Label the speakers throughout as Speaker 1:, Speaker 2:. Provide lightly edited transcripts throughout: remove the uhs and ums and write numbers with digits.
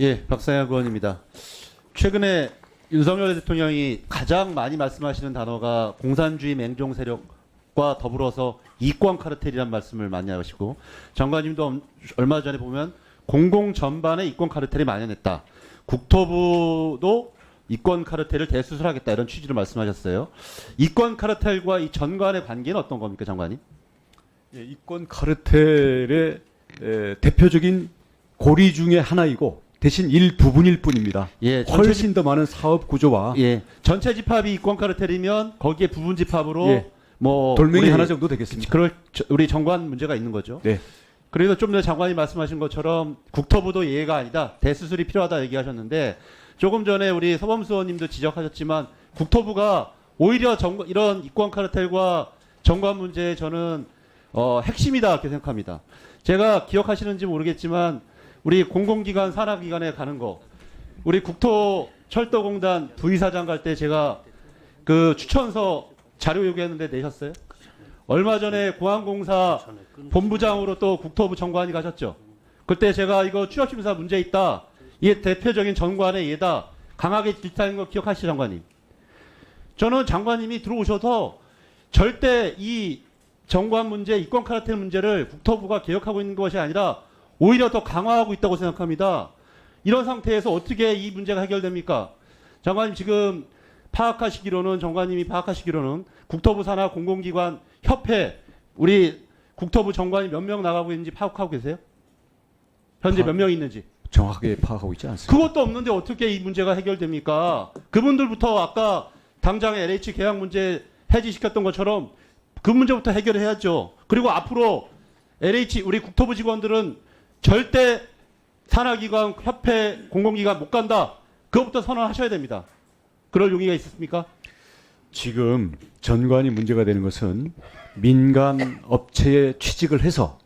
Speaker 1: 예, 박상현 의원입니다. 최근에 윤석열 대통령이 가장 많이 말씀하시는 단어가 공산주의 맹종 세력과 더불어서 이권 카르텔이라는 말씀을 많이 하시고, 장관님도 얼마 전에 보면 공공 전반에 이권 카르텔이 만연했다. 국토부도 이권 카르텔을 대수술하겠다, 이런 취지로 말씀하셨어요. 이권 카르텔과 이 전관의 관계는 어떤 겁니까, 장관님?
Speaker 2: 예, 이권 카르텔의 대표적인 고리 중에 하나이고 대신 일부분일 뿐입니다.
Speaker 1: 예,
Speaker 2: 훨씬 더 많은 사업 구조와
Speaker 1: 예, 전체 집합이 이권 카르텔이면 거기에 부분 집합으로
Speaker 2: 예,
Speaker 1: 뭐
Speaker 2: 돌멩이
Speaker 1: 우리
Speaker 2: 하나 정도 되겠습니다.
Speaker 1: 그럴 우리 정관 문제가 있는 거죠.
Speaker 2: 네.
Speaker 1: 그래서 좀 전에 장관이 말씀하신 것처럼 국토부도 예외가 아니다, 대수술이 필요하다 얘기하셨는데, 조금 전에 우리 서범수 의원님도 지적하셨지만 국토부가 오히려 이런 이권 카르텔과 정관 문제에 저는 핵심이다 이렇게 생각합니다. 제가 기억하시는지 모르겠지만 우리 공공기관 산하기관에 가는 거, 우리 국토철도공단 부의사장 갈 때 제가 그 추천서 자료 요구했는데 내셨어요? 얼마 전에 공항공사 본부장으로 또 국토부 정관이 가셨죠. 그때 제가 이거 취업심사 문제 있다, 이게 대표적인 전관의 예다, 강하게 질타한 거 기억하시죠, 장관님? 저는 장관님이 들어오셔서 절대 이 정관 문제, 이권 카르텔 문제를 국토부가 개혁하고 있는 것이 아니라 오히려 더 강화하고 있다고 생각합니다. 이런 상태에서 어떻게 이 문제가 해결됩니까? 장관님 지금 파악하시기로는, 정관님이 파악하시기로는 국토부 산하 공공기관 협회, 우리 국토부 정관이 몇 명 나가고 있는지 파악하고 계세요? 현재 몇 명 있는지?
Speaker 2: 정확하게 파악하고 있지 않습니다.
Speaker 1: 그것도 없는데 어떻게 이 문제가 해결됩니까? 그분들부터 아까 당장 LH 계약 문제 해지시켰던 것처럼 그 문제부터 해결해야죠. 그리고 앞으로 LH 우리 국토부 직원들은 절대 산하기관, 협회, 공공기관 못 간다, 그것부터 선언하셔야 됩니다. 그럴 용의가 있습니까?
Speaker 2: 지금 전관이 문제가 되는 것은 민간 업체에 취직을 해서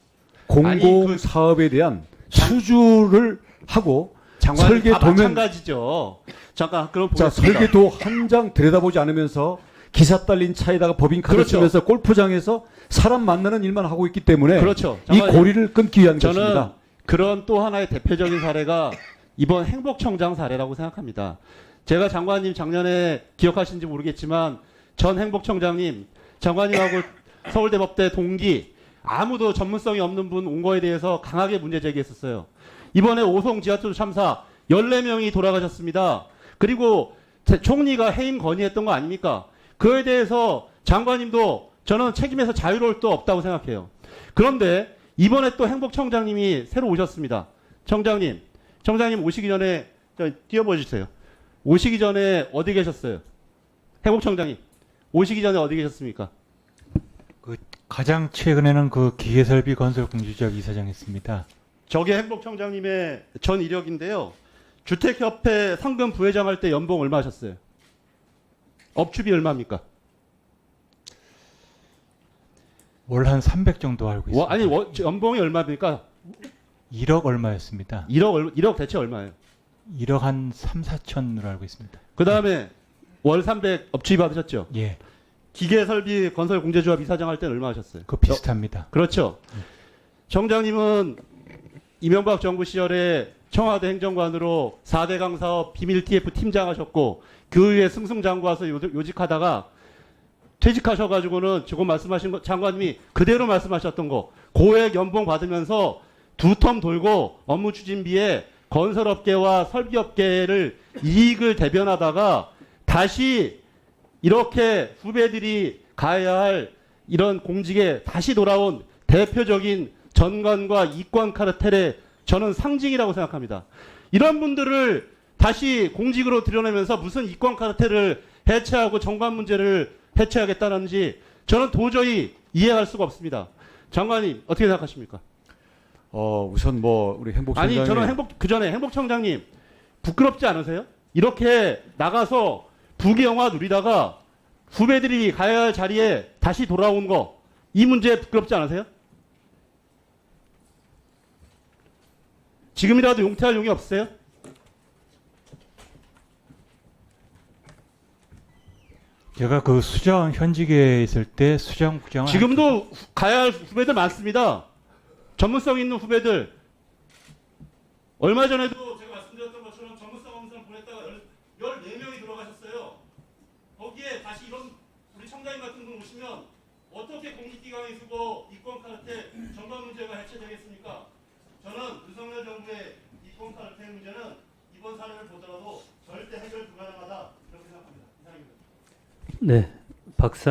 Speaker 2: 공공 사업에 대한 수주를 하고
Speaker 1: 장관님
Speaker 2: 설계
Speaker 1: 다
Speaker 2: 도면,
Speaker 1: 마찬가지죠. 잠깐 그럼
Speaker 2: 자,
Speaker 1: 보겠습니다.
Speaker 2: 설계도 한 장 들여다보지 않으면서 기사 딸린 차에다가 법인카드
Speaker 1: 그렇죠.
Speaker 2: 쓰면서 골프장에서 사람 만나는 일만 하고 있기 때문에
Speaker 1: 그렇죠.
Speaker 2: 이 고리를 끊기 위한
Speaker 1: 저는
Speaker 2: 것입니다.
Speaker 1: 그런 또 하나의 대표적인 사례가 이번 행복청장 사례라고 생각합니다. 제가 장관님 작년에 기억하시는지 모르겠지만 전 행복청장님, 장관님하고 서울대법대 동기, 아무도 전문성이 없는 분 온 거에 대해서 강하게 문제 제기했었어요. 이번에 오송 지하철 참사 14명이 돌아가셨습니다. 그리고 총리가 해임 건의했던 거 아닙니까? 그에 대해서 장관님도 저는 책임에서 자유로울 수 없다고 생각해요. 그런데 이번에 또 행복청장님이 새로 오셨습니다. 청장님 오시기 전에 띄워보여주세요. 오시기 전에 어디 계셨어요? 행복청장님 오시기 전에 어디 계셨습니까?
Speaker 3: 가장 최근에는 그 기계설비 건설공주지역 이사장했습니다.
Speaker 1: 저게 행복청장님의 전 이력인데요. 주택협회 상금 부회장 할 때 연봉 얼마 하셨어요? 업추비 얼마입니까?
Speaker 3: 월 한 300 정도 알고 있습니다.
Speaker 1: 아니 연봉이 얼마입니까?
Speaker 3: 1억 얼마였습니다.
Speaker 1: 1억 대체 얼마예요?
Speaker 3: 1억 한 3, 4천으로 알고 있습니다.
Speaker 1: 그 다음에 월 300 업추비 받으셨죠?
Speaker 3: 예,
Speaker 1: 기계설비 건설공제조합 이사장 할 때는 얼마 하셨어요?
Speaker 3: 그 비슷합니다.
Speaker 1: 그렇죠. 청장님은 이명박 정부 시절에 청와대 행정관으로 4대강 사업 비밀 TF 팀장 하셨고, 그 후에 승승장구 와서 요직하다가 퇴직하셔가지고는 지금 말씀하신 거, 장관님이 그대로 말씀하셨던 거, 고액 연봉 받으면서 두 텀 돌고 업무 추진비에 건설업계와 설비업계를 이익을 대변하다가 다시 이렇게 후배들이 가야 할 이런 공직에 다시 돌아온 대표적인 전관과 이권 카르텔의 저는 상징이라고 생각합니다. 이런 분들을 다시 공직으로 들여내면서 무슨 이권 카르텔을 해체하고 정관 문제를 해체하겠다는지 저는 도저히 이해할 수가 없습니다. 장관님 어떻게 생각하십니까?
Speaker 2: 우선 뭐 우리 행복청장이
Speaker 1: 아니 저는 그전에 행복청장님 부끄럽지 않으세요? 이렇게 나가서 부귀영화 누리다가 후배들이 가야 할 자리에 다시 돌아온 거, 이 문제 부끄럽지 않으세요? 지금이라도 용퇴할 용이 없으세요?
Speaker 3: 제가 그 수장 현직에 있을 때 수장 부장을
Speaker 1: 지금도 가야 할 후배들 많습니다. 전문성 있는 후배들. 얼마 전에도 제가 말씀드렸던 다시 이런 우리 청장님 같은 분 오시면 어떻게 공익기강의 수고 이권 카르텔 전반 문제가 해체되겠습니까? 저는 윤석열 정부의 이권 카르텔 문제는 이번 사례를 보더라도 절대 해결 불가능하다 이렇게 생각합니다. 이상입니다.
Speaker 4: 네, 박사.